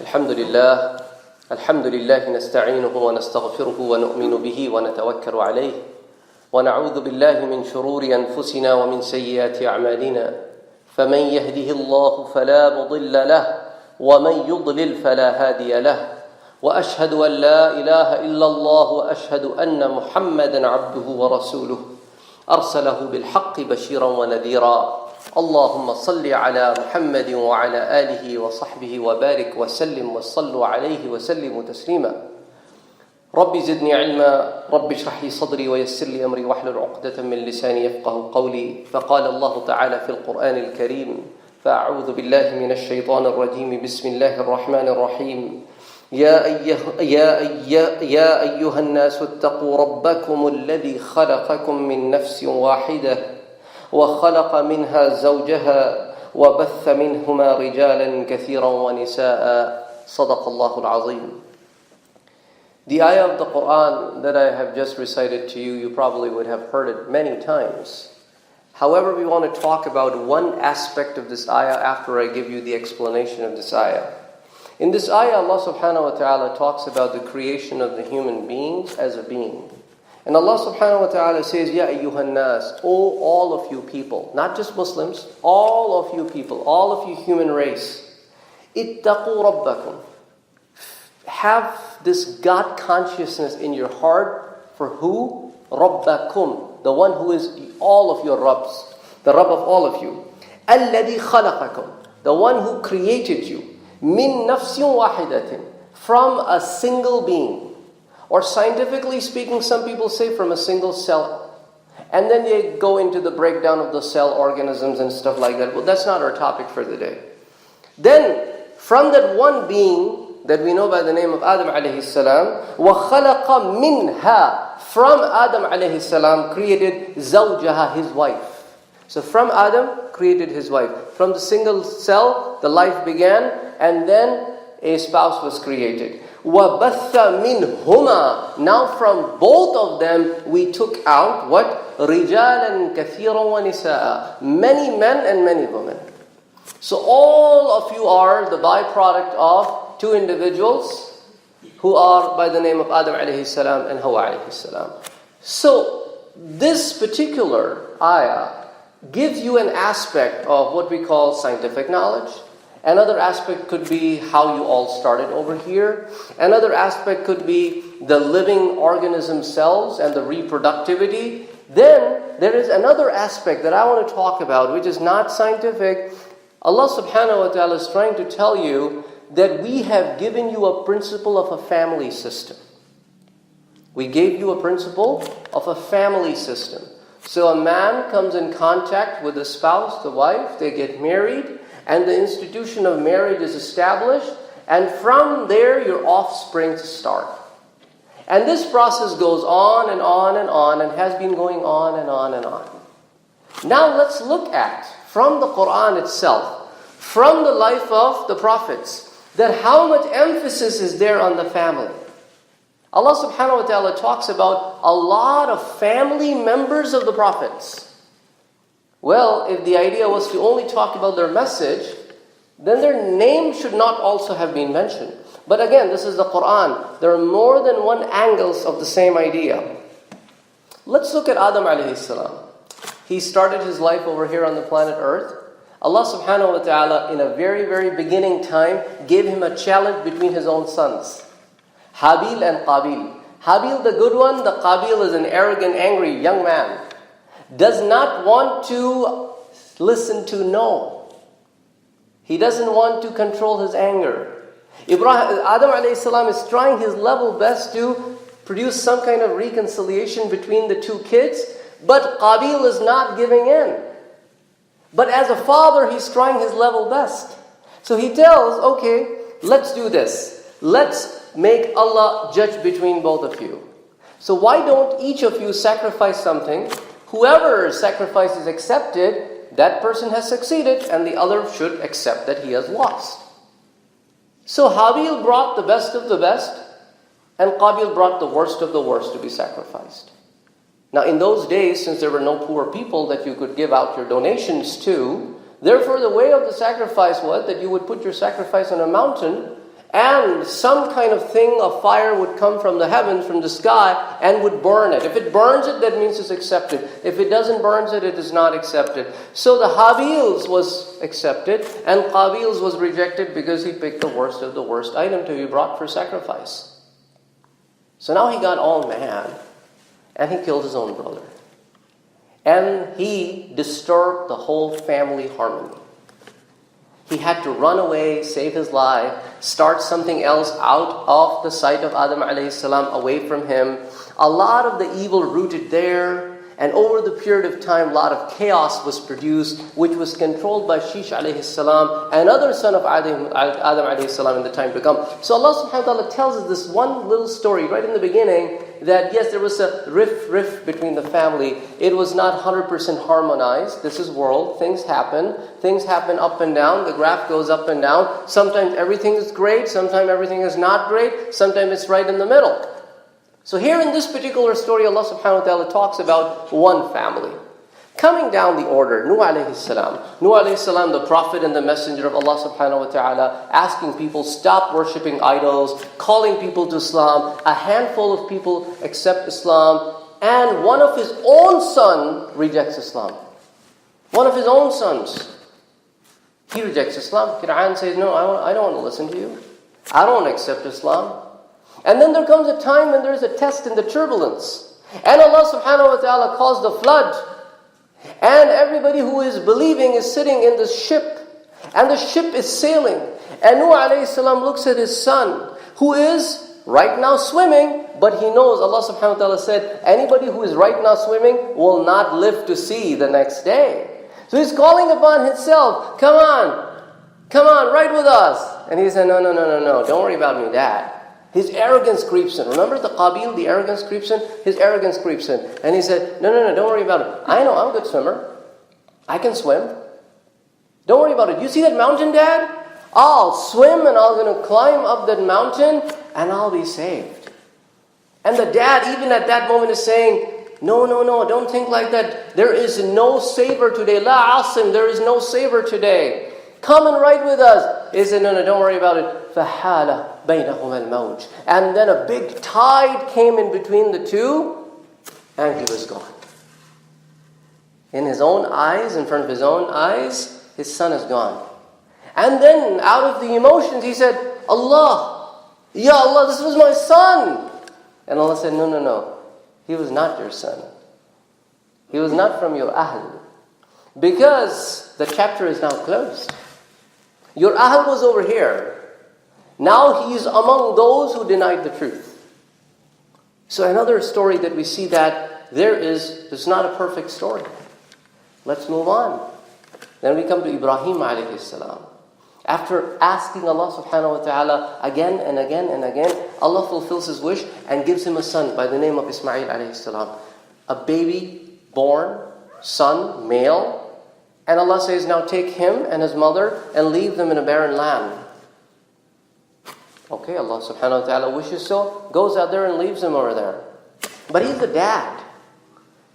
الحمد لله نستعينه ونستغفره ونؤمن به ونتوكل عليه ونعوذ بالله من شرور أنفسنا ومن سيئات أعمالنا فمن يهده الله فلا مضل له ومن يضلل فلا هادي له وأشهد أن لا إله إلا الله وأشهد أن محمدا عبده ورسوله أرسله بالحق بشيرا ونذيرا اللهم صل على محمد وعلى آله وصحبه وبارك وسلم وصلوا عليه وسلموا تسليما رب زدني علما رب اشرح لي صدري ويسر لي أمري واحلل عقدة من لساني يفقه قولي فقال الله تعالى في القرآن الكريم فأعوذ بالله من الشيطان الرجيم بسم الله الرحمن الرحيم يا أيها الناس اتقوا ربكم الذي خلقكم من نفس واحدة وخلق منها زوجها وبث منهما رجالا كثيرا ونساء صدق الله العظيم. The ayah of the Quran that I have just recited to you, you probably would have heard it many times. However, we want to talk about one aspect of this ayah after I give you the explanation of this ayah. In this ayah, Allah subhanahu wa ta'ala talks about the creation of the human beings as a being. And Allah subhanahu wa ta'ala says, Ya ayyuhan nas, O all of you people, not just Muslims, all of you people, all of you human race, ittaqu rabbakum. Have this God consciousness in your heart for who? Rabbakum, the one who is all of your Rabbs, the Rabb of all of you. Alladhi khalaqakum, the one who created you. Min nafsin wahidatin, from a single being. Or scientifically speaking, some people say from a single cell. And then they go into the breakdown of the cell organisms and stuff like that. Well, that's not our topic for the day. Then, from that one being that we know by the name of Adam alayhi salam, وَخَلَقَ مِنْهَا, from Adam alayhi salam created zawjaha, his wife. So from Adam created his wife. From the single cell, the life began, and then a spouse was created. وَبَثَّ مِنْهُمَا, now from both of them we took out what? رِجَالًا كَثِيرًا وَنِسَاءً, many men and many women. So all of you are the byproduct of two individuals who are by the name of Adam alayhi salam and Hawa alayhi salam. So this particular ayah gives you an aspect of what we call scientific knowledge. Another aspect could be how you all started over here. Another aspect could be the living organism cells and the reproductivity. Then there is another aspect that I want to talk about, which is not scientific. Allah subhanahu wa ta'ala is trying to tell you that we have given you a principle of a family system. We gave you a principle of a family system. So a man comes in contact with the spouse, the wife, they get married, and the institution of marriage is established, and from there your offspring start. And this process goes on and on and on, and has been going on and on and on. Now let's look at, from the Quran itself, from the life of the prophets, that how much emphasis is there on the family. Allah subhanahu wa ta'ala talks about a lot of family members of the prophets. Well, if the idea was to only talk about their message, then their name should not also have been mentioned. But again, this is the Quran. There are more than one angles of the same idea. Let's look at Adam alayhi salam. He started his life over here on the planet Earth. Allah subhanahu wa ta'ala, in a very, very beginning time, gave him a challenge between his own sons. Habil and Qabil. Habil, the good one, the Qabil is an arrogant, angry young man. Does not want to listen to no. He doesn't want to control his anger. Adam alayhi salam is trying his level best to produce some kind of reconciliation between the two kids, but Qabil is not giving in. But as a father, he's trying his level best. So he tells, okay, let's do this. Let's make Allah judge between both of you. So why don't each of you sacrifice something? Whoever's sacrifice is accepted, that person has succeeded, and the other should accept that he has lost. So Habil brought the best of the best, and Qabil brought the worst of the worst to be sacrificed. Now in those days, since there were no poor people that you could give out your donations to, therefore the way of the sacrifice was that you would put your sacrifice on a mountain, And some kind of thing, a fire would come from the heavens, from the sky, and would burn it. If it burns it, that means it's accepted. If it doesn't burn it, it is not accepted. So the Habil's was accepted, and Qabil's was rejected because he picked the worst of the worst item to be brought for sacrifice. So now he got all mad, and he killed his own brother. And he disturbed the whole family harmony. He had to run away, save his life, start something else out of the sight of Adam alayhi salam, away from him. A lot of the evil rooted there, and over the period of time, a lot of chaos was produced, which was controlled by Shish alayhi salam, another son of Adam alayhi salam in the time to come. So Allah subhanahu wa ta'ala tells us this one little story right in the beginning, that yes, there was a rift between the family. It was not 100% harmonized. This is world. Things happen. Things happen up and down. The graph goes up and down. Sometimes everything is great. Sometimes everything is not great. Sometimes it's right in the middle. So here in this particular story, Allah subhanahu wa ta'ala talks about one family. Coming down the order, Nuh alayhi salam. Nuh alayhi salam, the prophet and the messenger of Allah subhanahu wa ta'ala, asking people, stop worshipping idols, calling people to Islam. A handful of people accept Islam, and one of his own son rejects Islam. One of his own sons. He rejects Islam. Quran says, no, I don't want to listen to you. I don't want to accept Islam. And then there comes a time when there's a test in the turbulence. And Allah subhanahu wa ta'ala calls the flood. And everybody who is believing is sitting in the ship. And the ship is sailing. And Nuh alayhi salam looks at his son, who is right now swimming, but he knows, Allah subhanahu wa ta'ala said, anybody who is right now swimming will not live to see the next day. So he's calling upon himself, come on, ride with us. And he said, no, don't worry about me, Dad. His arrogance creeps in. Remember the Qabil, the arrogance creeps in? His arrogance creeps in. And he said, no, don't worry about it. I know, I'm a good swimmer. I can swim. Don't worry about it. You see that mountain, Dad? I'll swim and I'm going to climb up that mountain and I'll be saved. And the dad, even at that moment, is saying, no, don't think like that. There is no saver today. La asim, there is no saver today. Come and ride with us. He said, no, don't worry about it. فَحَالَ بَيْنَهُمَا الْمَوْجِ. And then a big tide came in between the two, and he was gone. In his own eyes, in front of his own eyes, his son is gone. And then, out of the emotions, he said, Allah, Ya Allah, this was my son. And Allah said, no, he was not your son. He was not from your ahl. Because the chapter is now closed. Your ahl was over here. Now he is among those who denied the truth. So another story that we see that there's not a perfect story. Let's move on. Then we come to Ibrahim alayhi salam. After asking Allah subhanahu wa ta'ala again and again and again, Allah fulfills his wish and gives him a son by the name of Ismail alayhi salam. A baby born, son, male. And Allah says, now take him and his mother and leave them in a barren land. Okay, Allah subhanahu wa ta'ala wishes so, goes out there and leaves them over there. But he's the dad.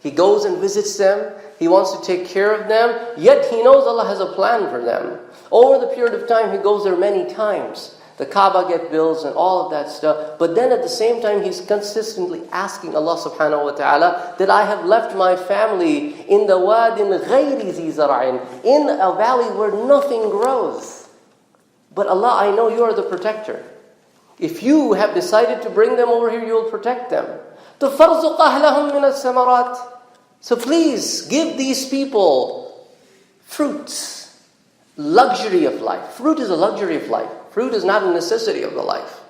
He goes and visits them. He wants to take care of them. Yet he knows Allah has a plan for them. Over the period of time, he goes there many times. The Kaaba gets built and all of that stuff. But then at the same time, he's consistently asking Allah subhanahu wa ta'ala that I have left my family in the wadin ghayri zi zara'in, in a valley where nothing grows. But Allah, I know you are the protector. If you have decided to bring them over here, you will protect them. فَارْزُقْ أَهْلَهُمْ مِنَ الثَّمَرَاتِ. So please give these people fruits, luxury of life. Fruit is a luxury of life. Fruit is not a necessity of the life.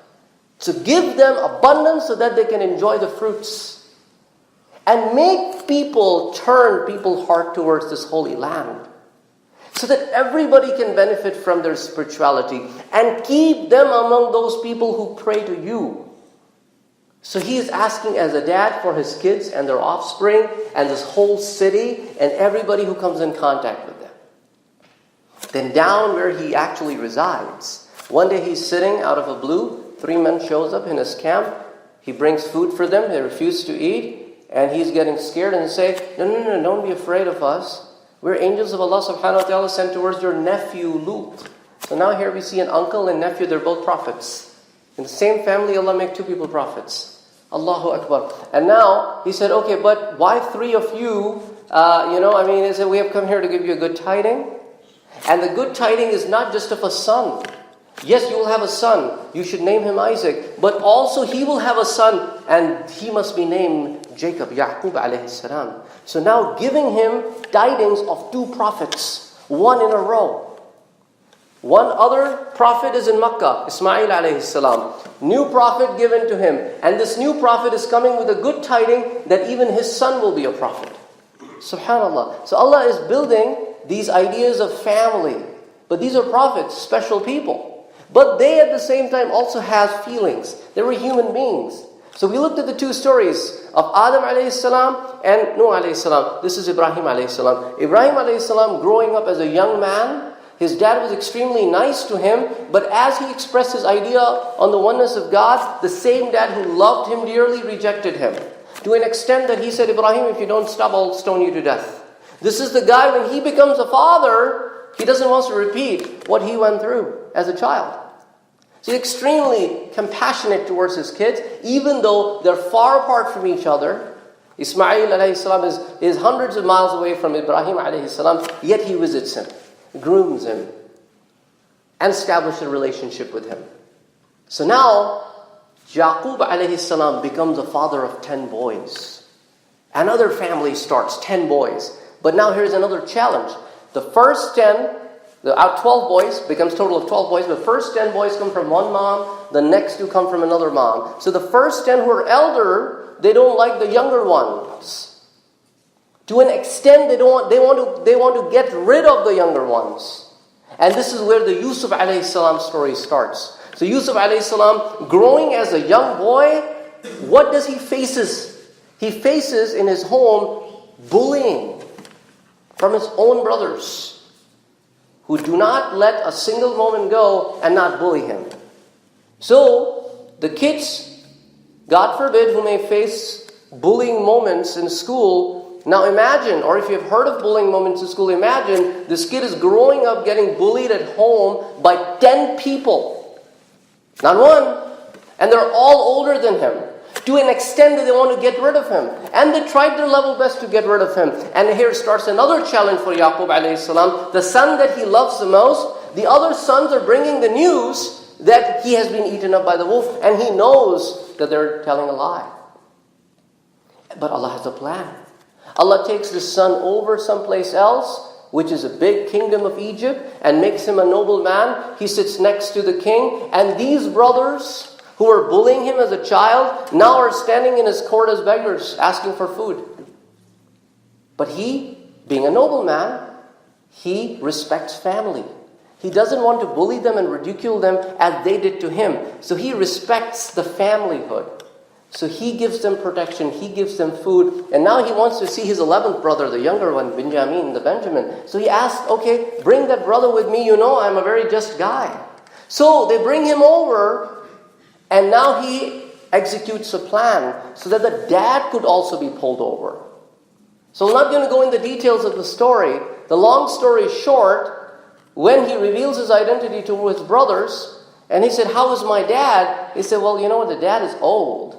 So give them abundance so that they can enjoy the fruits. And make turn people's heart towards this holy land. So that everybody can benefit from their spirituality. And keep them among those people who pray to you. So he is asking as a dad for his kids and their offspring and this whole city and everybody who comes in contact with them. Then down where he actually resides. One day he's sitting out of a blue. 3 men shows up in his camp. He brings food for them. They refuse to eat. And he's getting scared and say, no, don't be afraid of us. We're angels of Allah subhanahu wa ta'ala sent towards your nephew Lut. So now here we see an uncle and nephew, they're both prophets. In the same family, Allah make two people prophets. Allahu Akbar. And now he said, okay, but why three of you? He said, we have come here to give you a good tiding. And the good tiding is not just of a son. Yes, you will have a son. You should name him Isaac. But also he will have a son, and he must be named Jacob, Yaqub alayhi salam. So now giving him tidings of two prophets, one in a row. One other prophet is in Makkah, Ismail alayhi salam. New prophet given to him. And this new prophet is coming with a good tiding that even his son will be a prophet. Subhanallah. So Allah is building these ideas of family. But these are prophets, special people. But they at the same time also have feelings. They were human beings. So we looked at the two stories of Adam alayhi salam and Nuh alayhi salam. This is Ibrahim alayhi salam. Ibrahim alayhi salam growing up as a young man, his dad was extremely nice to him, but as he expressed his idea on the oneness of God, the same dad who loved him dearly rejected him. To an extent that he said, Ibrahim, if you don't stop, I'll stone you to death. This is the guy, when he becomes a father, he doesn't want to repeat what he went through as a child. So he's extremely compassionate towards his kids, even though they're far apart from each other. Ismail alayhi salam is hundreds of miles away from Ibrahim alayhi salam, yet he visits him, grooms him, and establishes a relationship with him. So now, Yaqub alayhi salam becomes a father of 10 boys. Another family starts, 10 boys. But now here's another challenge. The first 10, 12 boys, becomes a total of 12 boys. The first 10 boys come from one mom, the next 2 come from another mom. So the first 10 who are elder, they don't like the younger ones. To an extent, they want to get rid of the younger ones. And this is where the Yusuf alayhi salam story starts. So Yusuf alayhi salam, growing as a young boy, what does he faces? He faces in his home bullying from his own brothers, who do not let a single moment go and not bully him. So the kids, God forbid, who may face bullying moments in school. Now imagine, or if you've heard of bullying moments in school, imagine this kid is growing up getting bullied at home by 10 people. Not one. And they're all older than him. To an extent that they want to get rid of him. And they tried their level best to get rid of him. And here starts another challenge for Yaqub alayhi salam. The son that he loves the most, the other sons are bringing the news that he has been eaten up by the wolf. And he knows that they're telling a lie. But Allah has a plan. Allah takes the son over someplace else, which is a big kingdom of Egypt, and makes him a noble man. He sits next to the king. And these brothers who were bullying him as a child now are standing in his court as beggars, asking for food. But he, being a noble man, he respects family. He doesn't want to bully them and ridicule them as they did to him. So he respects the familyhood. So he gives them protection, he gives them food. And now he wants to see his 11th brother, the younger one, Benjamin. So he asked, okay, bring that brother with me. You know I'm a very just guy. So they bring him over. And now he executes a plan so that the dad could also be pulled over. So I'm not going to go into the details of the story. The long story short, when he reveals his identity to his brothers, and he said, how is my dad? He said, well, you know what, the dad is old,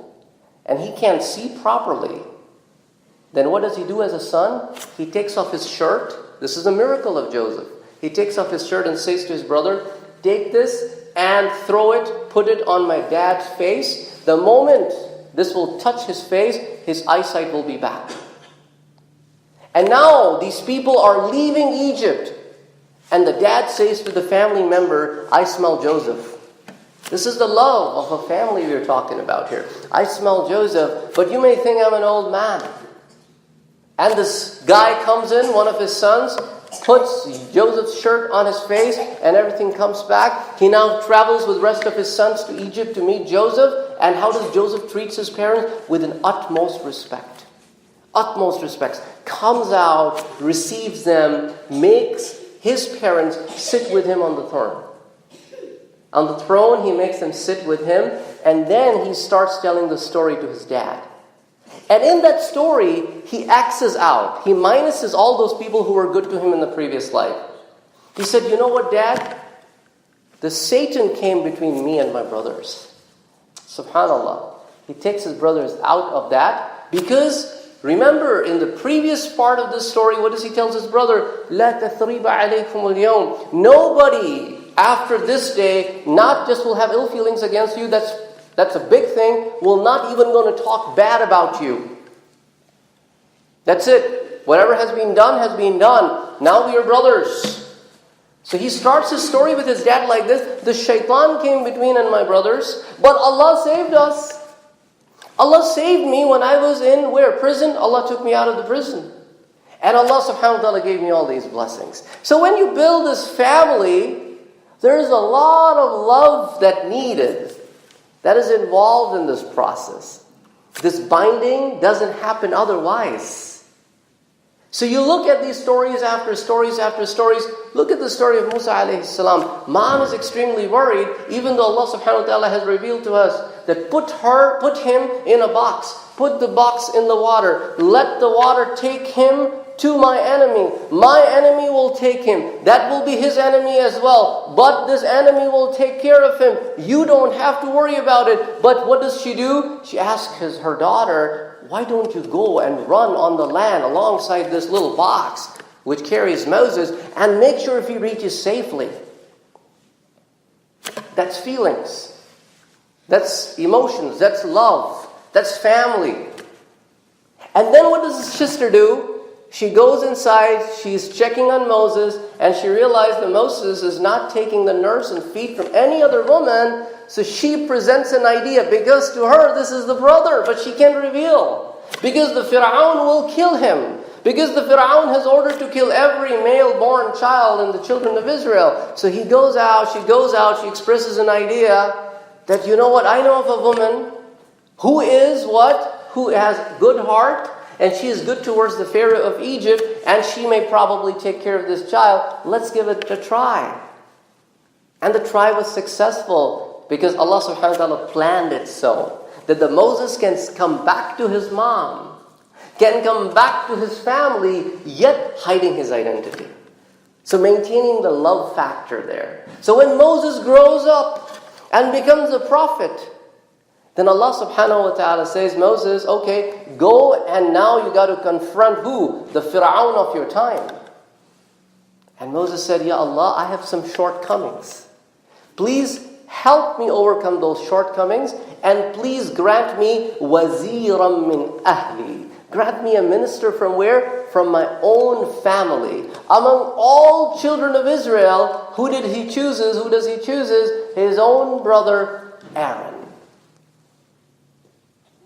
and he can't see properly. Then what does he do as a son? He takes off his shirt. This is a miracle of Joseph. He takes off his shirt and says to his brother, take this and throw it, put it on my dad's face. The moment this will touch his face, his eyesight will be back. And now these people are leaving Egypt. And the dad says to the family member, I smell Joseph. This is the love of a family we're talking about here. I smell Joseph, but you may think I'm an old man. And this guy comes in, one of his sons, puts Joseph's shirt on his face, and everything comes back. He now travels with the rest of his sons to Egypt to meet Joseph. And how does Joseph treat his parents? With an utmost respect. Utmost respect. Comes out, receives them, makes his parents sit with him on the throne. On the throne, he makes them sit with him, and then he starts telling the story to his dad. And in that story, he X's out. He minuses all those people who were good to him in the previous life. He said, you know what, Dad? the Satan came between me and my brothers. Subhanallah. He takes his brothers out of that because, remember, in the previous part of this story, what does he tell his brother? لا تثريب عليكم اليوم. Nobody after this day not just will have ill feelings against you, that's a big thing, will not even going to talk bad about you. That's it. Whatever has been done has been done. Now we are brothers. So he starts his story with his dad like this. The shaitan came between and my brothers, but Allah saved us. Allah saved me when I was in where? Prison. Allah took me out of the prison. And Allah subhanahu wa ta'ala gave me all these blessings. So when you build this family, there's a lot of love that is involved in this process. This binding doesn't happen otherwise. So you look at these stories after stories after stories. Look at the story of Musa alayhi salam. Mom is extremely worried, even though Allah subhanahu wa ta'ala has revealed to us that put him in a box. Put the box in the water. Let the water take him to my enemy. My enemy will take him. That will be his enemy as well. But this enemy will take care of him. You don't have to worry about it. But what does she do? She asks her daughter, why don't you go and run on the land alongside this little box which carries Moses and make sure if he reaches safely? That's feelings. That's emotions. That's love. That's family. And then what does his sister do? She goes inside, she's checking on Moses, and she realized that Moses is not taking the nurse and feed from any other woman, so she presents an idea, because to her this is the brother, but she can't reveal. Because the Fir'aun will kill him. Because the Fir'aun has ordered to kill every male-born child in the children of Israel. So he goes out, she expresses an idea that, you know what, I know of a woman who is what? Who has good heart, and she is good towards the Pharaoh of Egypt, and she may probably take care of this child. Let's give it a try. And the try was successful because Allah subhanahu wa ta'ala planned it so that the Moses can come back to his mom, can come back to his family, yet hiding his identity. So maintaining the love factor there. So when Moses grows up and becomes a prophet, then Allah subhanahu wa ta'ala says, Moses, okay, go and now you got to confront who? The Fir'aun of your time. And Moses said, Ya Allah, I have some shortcomings. Please help me overcome those shortcomings and please grant me waziran min ahli. Grant me a minister from where? From my own family. Among all children of Israel, who does he choose? His own brother Aaron.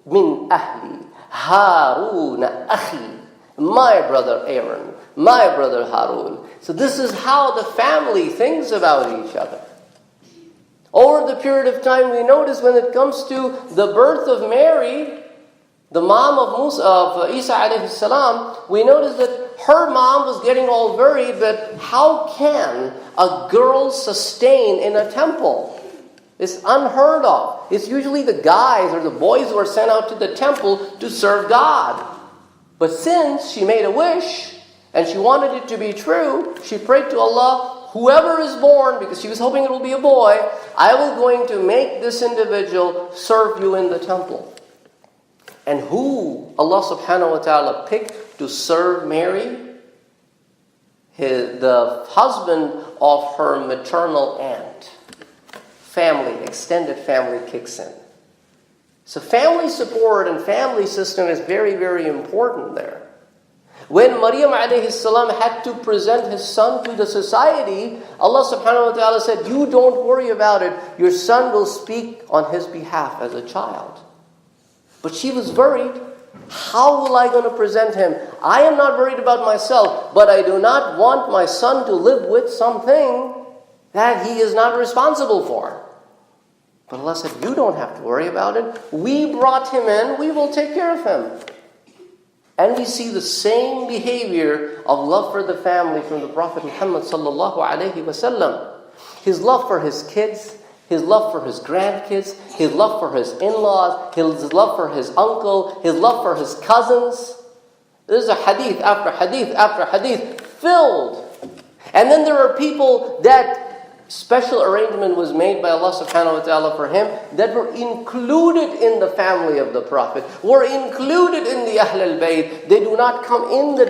Min ahli, Harun akhi, my brother Aaron, my brother Harun. So this is how the family thinks about each other. Over the period of time, we notice when it comes to the birth of Mary, the mom of Isa alayhi salam, we notice that her mom was getting all worried that how can a girl sustain in a temple? It's unheard of. It's usually the guys or the boys who are sent out to the temple to serve God. But since she made a wish and she wanted it to be true, she prayed to Allah, whoever is born, because she was hoping it will be a boy, I will going to make this individual serve you in the temple. And who Allah subhanahu wa ta'ala picked to serve Mary? The husband of her maternal aunt. Family, extended family kicks in. So family support and family system is very, very important there. When Maryam alayhi salam had to present his son to the society, Allah subhanahu wa ta'ala said, you don't worry about it. Your son will speak on his behalf as a child. But she was worried. How will I going to present him? I am not worried about myself, but I do not want my son to live with something that he is not responsible for. But Allah said, you don't have to worry about it. We brought him in, we will take care of him. And we see the same behavior of love for the family from the Prophet Muhammad sallallahu alaihi wasallam. His love for his kids, his love for his grandkids, his love for his in-laws, his love for his uncle, his love for his cousins. There's a hadith after hadith after hadith filled. And then there are people that special arrangement was made by Allah subhanahu wa ta'ala for him that were included in the family of the Prophet, were included in the Ahl al-Bayt. They do not come in the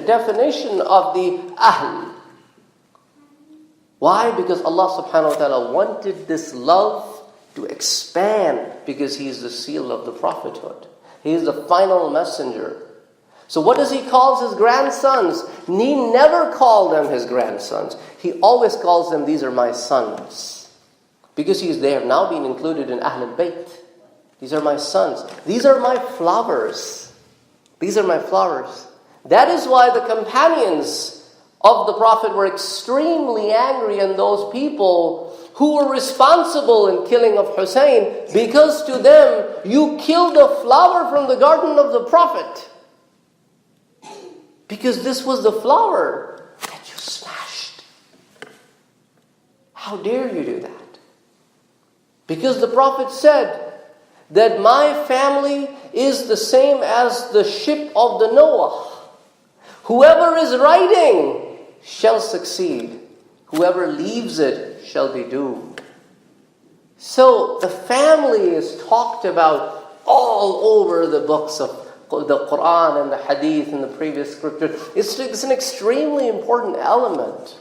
definition of the Ahl. Why? Because Allah subhanahu wa ta'ala wanted this love to expand, because He is the seal of the prophethood. He is the final messenger. So what does He call His grandsons? He never called them His grandsons. He always calls them, these are my sons. Because they have now been included in Ahl al-Bayt. These are my sons. These are my flowers. These are my flowers. That is why the companions of the Prophet were extremely angry on those people who were responsible in killing of Hussein, because to them, you killed a flower from the garden of the Prophet. Because this was the flower that you smashed. How dare you do that? Because the Prophet said that my family is the same as the ship of the Noah. Whoever is riding shall succeed. Whoever leaves it shall be doomed. So the family is talked about all over the books of the Quran and the Hadith and the previous scripture. It's an extremely important element.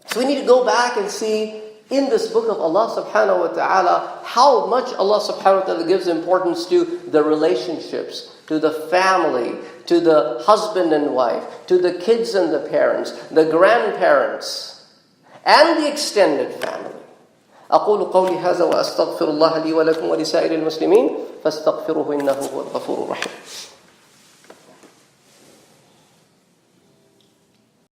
So we need to go back and see in this book of Allah subhanahu wa ta'ala how much Allah subhanahu wa ta'ala gives importance to the relationships, to the family, to the husband and wife, to the kids and the parents, the grandparents, and the extended family. أقول قولي هذا وأستغفر الله لي ولكم ولسائر المسلمين فاستغفروه إنه هو الغفور الرحيم.